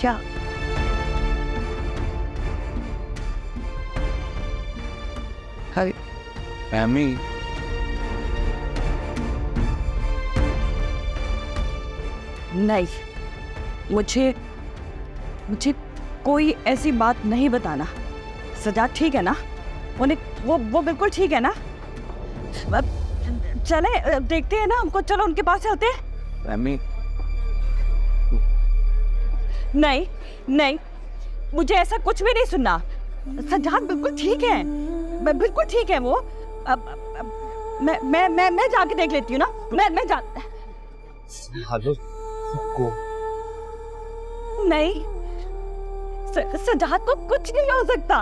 क्या? हाय फैमी, नहीं, मुझे कोई ऐसी बात नहीं बताना। सजाद ठीक है ना? वो बिल्कुल ठीक है ना? अब चले देखते हैं ना, हमको चलो उनके पास चलते हैं। फैमी नहीं, मुझे ऐसा कुछ भी नहीं सुनना। सजाद बिल्कुल ठीक है, बिल्कुल ठीक है वो। अब मैं जाके देख लेती हूँ ना। मैं जा हेलो को नहीं, सजाद को कुछ नहीं हो सकता,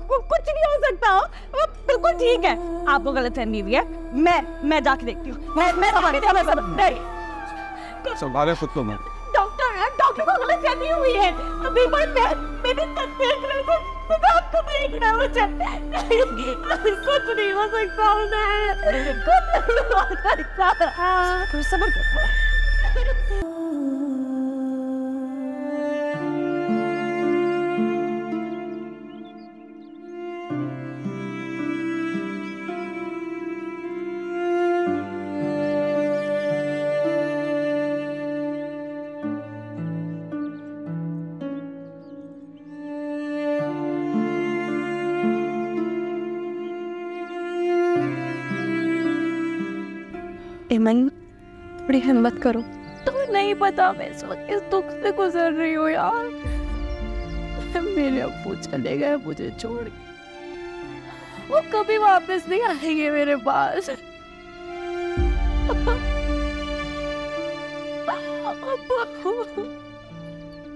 कुछ नहीं हो सकता। वो बिल्कुल ठीक है, आपको गलतफहमी हुई है। मैं जाके देखती हूँ। संभाले खुद को मत। डॉक्टर को गलतफहमी हुई है। अभी मैंने तक देख रहे थे, आपको देखना मुझे। कुछ नहीं हो सकता, कुछ नहीं हो सकता। सब्र करो। एमन, थोड़ी हिम्मत करो। तुम्हें नहीं पता मैं किस दुख से गुजर रही हूँ यार। मेरे अब्बू चले गए मुझे छोड़ के, वो कभी वापस नहीं आएंगे मेरे पास।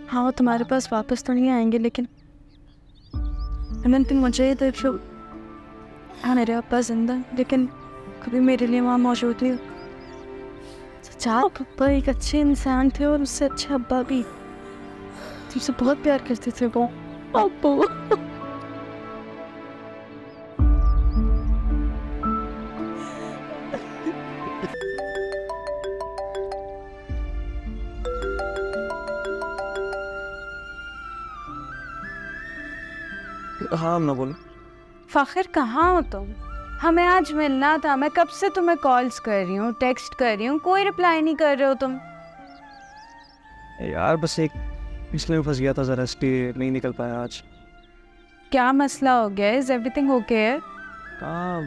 हाँ, वो तुम्हारे पास वापस तो नहीं आएंगे, लेकिन एमन तुम मुझे ये देखो, हाँ मेरे अब्बा जिंदा, लेकिन कभी मेरे लिए वहाँ मौजूद नहीं। सच्चा अब्बा एक अच्छे इंसान थे और उससे अच्छे अब्बा भी। तुमसे बहुत प्यार करते थे वो अब्बू। हाँ ना बोलो। फ़ाखिर कहाँ हो तुम? हमें आज मिलना था। मैं कब से तुम्हें कॉल्स कर रही हूँ, टेक्स्ट कर रही हूँ, कोई रिप्लाई नहीं कर रहे हो तुम। यार बस एक पिछले में फंस गया था जरा, इसलिए नहीं निकल पाया आज। क्या मसला हो गया? Is everything okay? हाँ,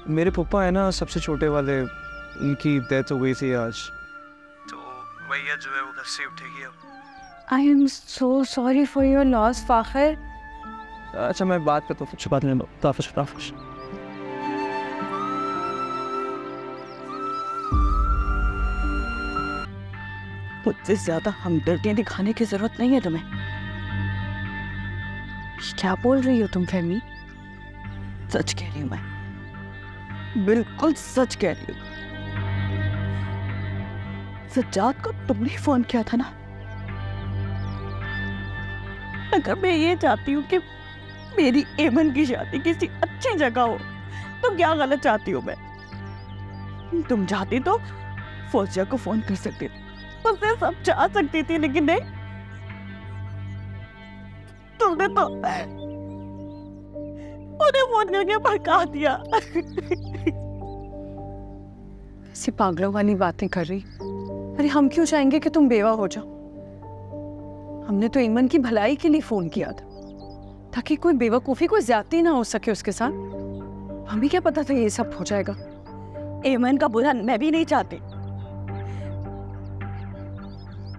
मेरे पापा है ना सबसे छोटे वाले, उनकी डेथ हो गई थी आज, तो भैया जो है वो घर से उठेगी अब। I am so sorry for your loss Fakhir. अच्छा मैं बात करता हूँ, कुछ बात नहीं। ताफिश। मुझसे ज्यादा हमदर्दियां दिखाने की जरूरत नहीं है तुम्हें। क्या बोल रही हो तुम फहमी? सच कह रही हूं मैं, बिल्कुल सच कह रही हूँ। सज्जाद को तुमने फोन किया था ना? अगर मैं ये चाहती हूँ कि मेरी एमन की शादी किसी अच्छी जगह हो, तो क्या गलत चाहती हूँ मैं? तुम चाहती तो फौजिया को फोन कर सकती थी, उससे सब चाह सकती थी, लेकिन नहीं, तुमने तो उन्हें फोन करके भड़का दिया। ऐसी पागलों वाली बातें कर रही। अरे हम क्यों चाहेंगे कि तुम बेवा हो जाओ? हमने तो ईमन की भलाई के लिए फोन किया था, ताकि कोई बेवकूफी, कोई ज्यादती ना हो सके उसके साथ। हमें क्या पता था ये सब हो जाएगा। एमन का बुरा मैं भी नहीं चाहती।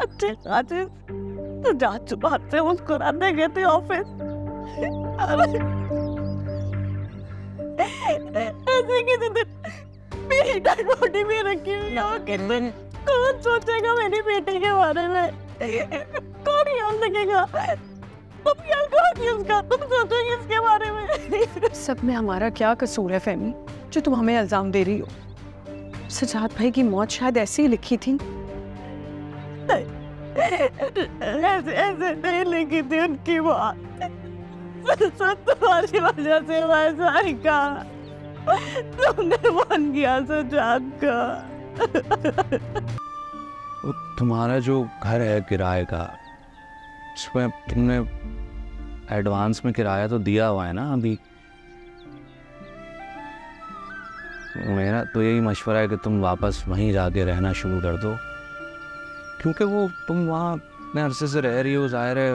अच्छे खासे तो रात सुबह से मुस्कुराते गए थे ऑफिस, ऐसे किसी दिन मेरी डंडोटी भी रखी हुई है। कौन सोचेगा मेरी बेटी के बारे में? कौन याद रखेगा? तुम याद करोगी उसका, तुम सोचोगी इसके बारे में। सब में हमारा क्या कसूर है फहमी, जो तुम हमें इल्जाम दे रही हो? सजाद भाई की मौत शायद ऐसे ही लिखी थी। ऐसे नहीं लिखी थी उनकी मौत, सब तुम्हारी वजह से वैसा ही कहा। तुमने फोन किया सजाद का। तुम्हारा जो घर है किराए का, उसमें तुमने एडवांस में किराया तो दिया हुआ है ना अभी। मेरा तो यही मशवरा है कि तुम वापस वहीं जाके रहना शुरू कर दो, क्योंकि वो तुम वहाँ इतने अरसे से रह रही हो, जाहिर है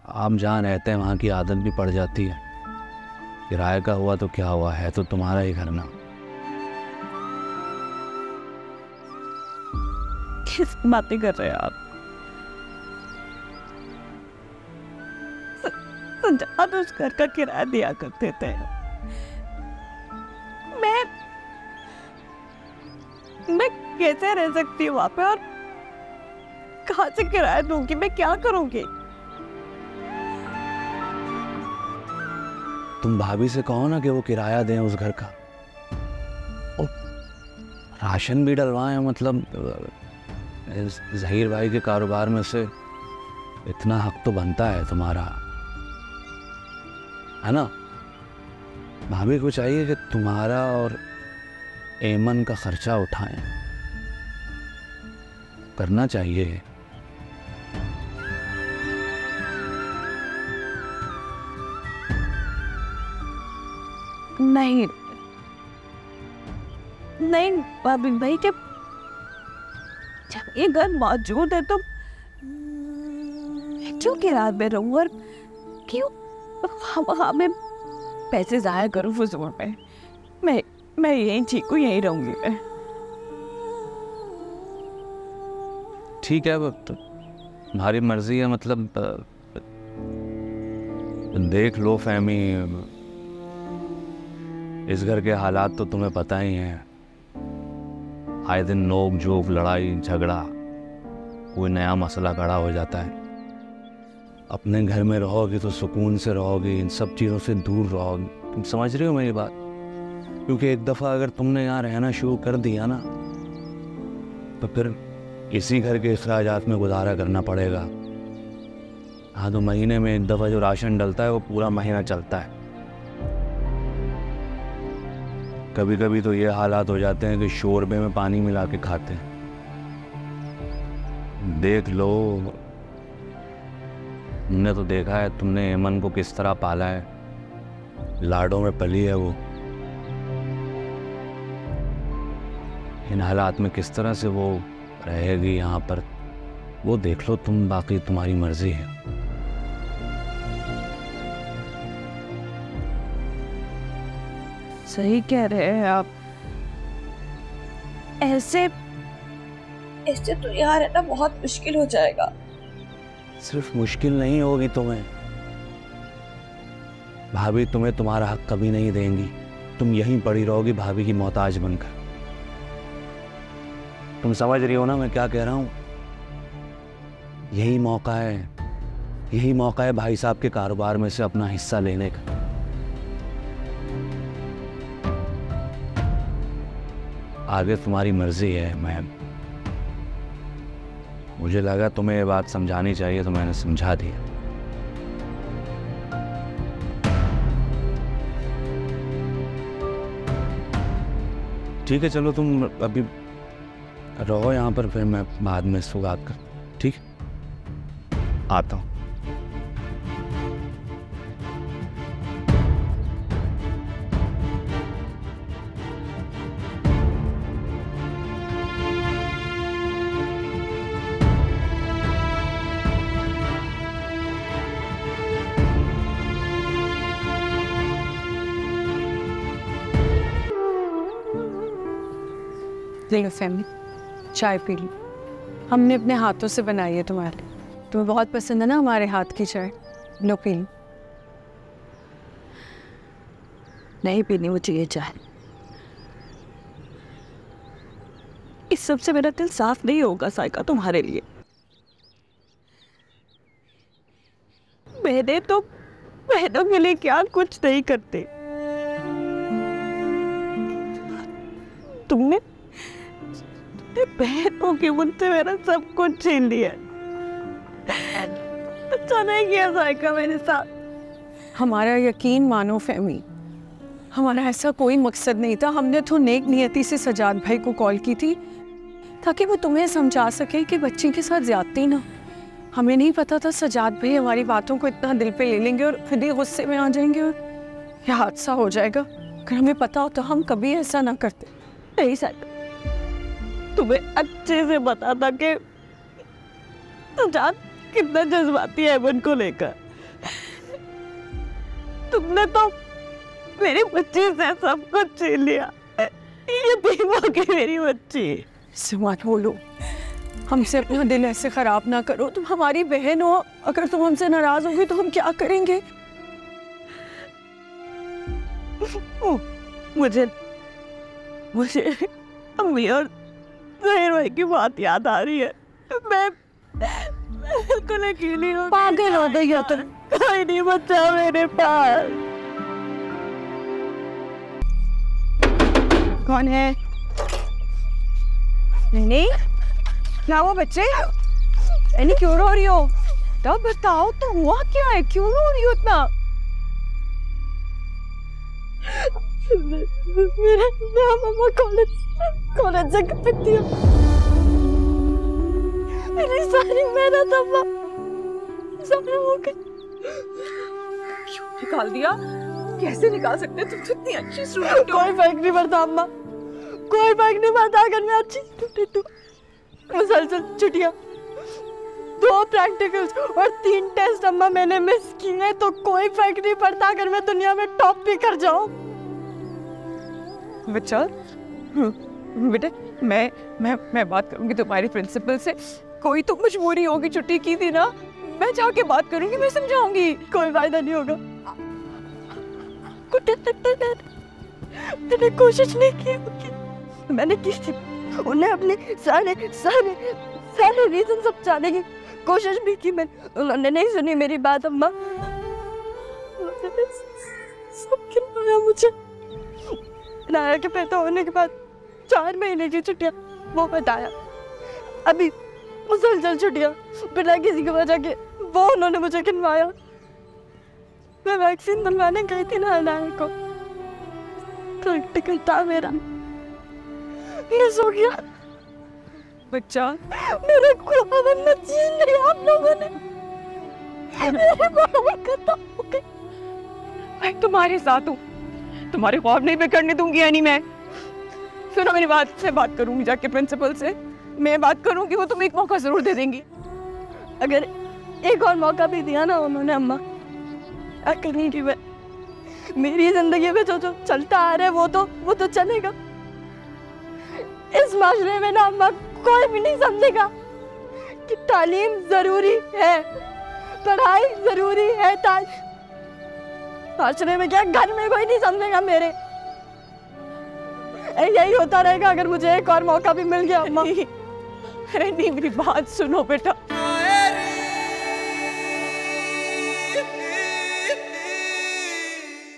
आप जहाँ रहते हैं वहाँ की आदत भी पड़ जाती है। किराए का हुआ तो क्या हुआ, है तो तुम्हारा ही घर ना। किस बातें कर रहे हैं आप? सज्जाद उस घर का किराया दिया करते थे। मैं कैसे रह सकती हूँ वहां पे, और कहाँ से किराया दूंगी? मैं क्या करूंगी? तुम भाभी से कहो ना कि वो किराया दें उस घर का, और राशन भी डलवाएं। मतलब ज़हीर भाई के कारोबार में से इतना हक तो बनता है तुम्हारा, है ना? भाभी को चाहिए कि तुम्हारा और एमन का खर्चा उठाएं, करना चाहिए। नहीं नहीं भाभी भाई, जब ये घर मौजूद है तो क्यों किराए पे रहूं, और क्यों हमें पैसे जाया करूं फजूल में? मैं यहीं ठीक हूँ, यहीं रहूंगी मैं। ठीक है, अब तो तुम्हारी मर्जी है। मतलब देख लो फहमी, इस घर के हालात तो तुम्हें पता ही हैं। आए दिन नोक झोंक, लड़ाई झगड़ा, कोई नया मसला खड़ा हो जाता है। अपने घर में रहोगे तो सुकून से रहोगे, इन सब चीज़ों से दूर रहोगे। तुम समझ रहे हो मेरी बात? क्योंकि एक दफ़ा अगर तुमने यहाँ रहना शुरू कर दिया ना, तो फिर इसी घर के अखराजात में गुजारा करना पड़ेगा। हाँ, तो महीने में एक दफ़ा जो राशन डलता है वो पूरा महीना चलता है। कभी कभी तो ये हालात हो जाते हैं कि शोरबे में पानी मिला के खाते हैं। देख लो, तुमने तो देखा है, तुमने एमन को किस तरह पाला है, लाडों में पली है वो। इन हालात में किस तरह से वो रहेगी यहाँ पर, वो देख लो तुम। बाकी तुम्हारी मर्जी है। सही कह रहे हैं आप। ऐसे तो यार है ना, बहुत मुश्किल हो जाएगा। सिर्फ मुश्किल नहीं होगी तुम्हें, भाभी तुम्हें तुम्हारा हक कभी नहीं देंगी। तुम यहीं पड़ी रहोगी भाभी की मोहताज बनकर। तुम समझ रही हो ना मैं क्या कह रहा हूं? यही मौका है भाई साहब के कारोबार में से अपना हिस्सा लेने का। आगे तुम्हारी मर्जी है। मुझे लगा तुम्हें ये बात समझानी चाहिए तो मैंने समझा दिया। ठीक है, चलो तुम अभी रहो यहाँ पर, फिर मैं बाद में सुगात कर। ठीक, आता हूँ। ले फैमिली, चाय पी ली। हमने अपने हाथों से बनाई है तुम्हारे लिए। तुम्हें बहुत पसंद है ना हमारे हाथ की चाय, लो पी ली। नहीं पीनी मुझे ये चाय। इस सब से मेरा दिल साफ नहीं होगा साइका तुम्हारे लिए। मैंने तो बहनों के लिए क्या कुछ नहीं करते। तुमने बहनों के मुझसे मेरा सब कुछ छीन लिया। अच्छा नहीं किया साइका मेरे साथ। हमारा यकीन मानो फहमी, हमारा ऐसा कोई मकसद नहीं था। हमने तो नेक नियति से सजाद भाई को कॉल की थी ताकि वो तुम्हें समझा सके कि बच्ची के साथ ज्यादती ना। हमें नहीं पता था सजाद भाई हमारी बातों को इतना दिल पे ले लेंगे और खुद ही गुस्से में आ जाएंगे और यह हादसा हो जाएगा। अगर हमें पता हो तो हम कभी ऐसा ना करते। नहीं सर, तुम्हें अच्छे से पता था कि सजाद कितना जज्बाती है अमन को लेकर। तुमने तो मेरी बच्ची से सब कुछ छीन लिया। ये बेवा की मेरी बच्ची। इससे मत बोलो, हमसे अपना दिल ऐसे खराब ना करो। तुम हमारी बहन हो, अगर तुम हमसे नाराज होगी तो हम क्या करेंगे? मुझे अम्मी और जहीर भाई की बात याद आ रही है। मैं बिल्कुल अकेली हूँ। पागल हो गई हो तुम। कोई नहीं बचा मेरे पास। कौन है? नहीं क्या हुआ बच्चे? नहीं क्यों रो रही हो? तब बताओ तो हुआ क्या है, क्यों रो रही हो इतना? मेरा मम्मा कॉलेज से करती है। मेरी सारी मेहनत अम्मा सारी हो गई। क्यों निकाल दिया? कैसे निकाल सकते? तुम तो इतनी अच्छी स्टूडेंट हो। कोई फर्क नहीं पड़ता अम्मा, कोई फर्क नहीं पड़ता अगर मैं अच्छी स्टूडेंट हूँ। मुसलसल छुट्टियाँ, 2 प्रैक्टिकल्स और 3 टेस्ट अम्मा मैंने मिस किए हैं, तो कोई फर्क नहीं पड़ता अगर मैं दुनिया में टॉप भी कर जाऊँ। बच्चा बेटे, मैं बात करूंगी तुम्हारी प्रिंसिपल से। कोई तो मजबूरी होगी, छुट्टी की थी ना, मैं जाके बात करूंगी, मैं समझाऊंगी। कोई फायदा नहीं होगा। मैंने कोशिश नहीं की होगी, मैंने की थी। उन्हें अपने सारे रीजन समझाने की कोशिश भी की मैंने, उन्होंने नहीं सुनी मेरी बात अम्मा। सब खिलाया मुझे। नाया के पैदा होने के बाद 4 महीने की छुट्टियां वो बताया, अभी मुसलसल छुट्टियां बिना किसी की वजह के वो उन्होंने मुझे खिलवाया। मैं वैक्सीन दिलवाने गई थी ना नाया को, प्रैक्टिकल था मेरा, मिस हो गया। बच्चा मेरे खुदा बनना छीन लिया आप लोगों ने, मेरे बाबा खत्म हो गए। मैं तुम्हारे साथ हूँ, तुम्हारे ख्वाब नहीं बिगड़ने दूंगी। यानी मैं सुनो, मेरी बात से बात करूंगी जाके प्रिंसिपल से। मैं बात करूंगी, वो तुम्हें एक मौका जरूर दे देंगी। अगर एक और मौका भी दिया ना उन्होंने अम्मा, करूंगी मैं। मेरी जिंदगी में जो चलता आ रहा है वो तो चलेगा। इस माशरे में ना अम्मा कोई भी नहीं समझेगा कि तालीम जरूरी है, पढ़ाई जरूरी है। माशरे में क्या, घर में कोई नहीं समझेगा मेरे। यही होता रहेगा अगर मुझे एक और मौका भी मिल गया अम्मा। अरे नहीं, मेरी बात सुनो बेटा।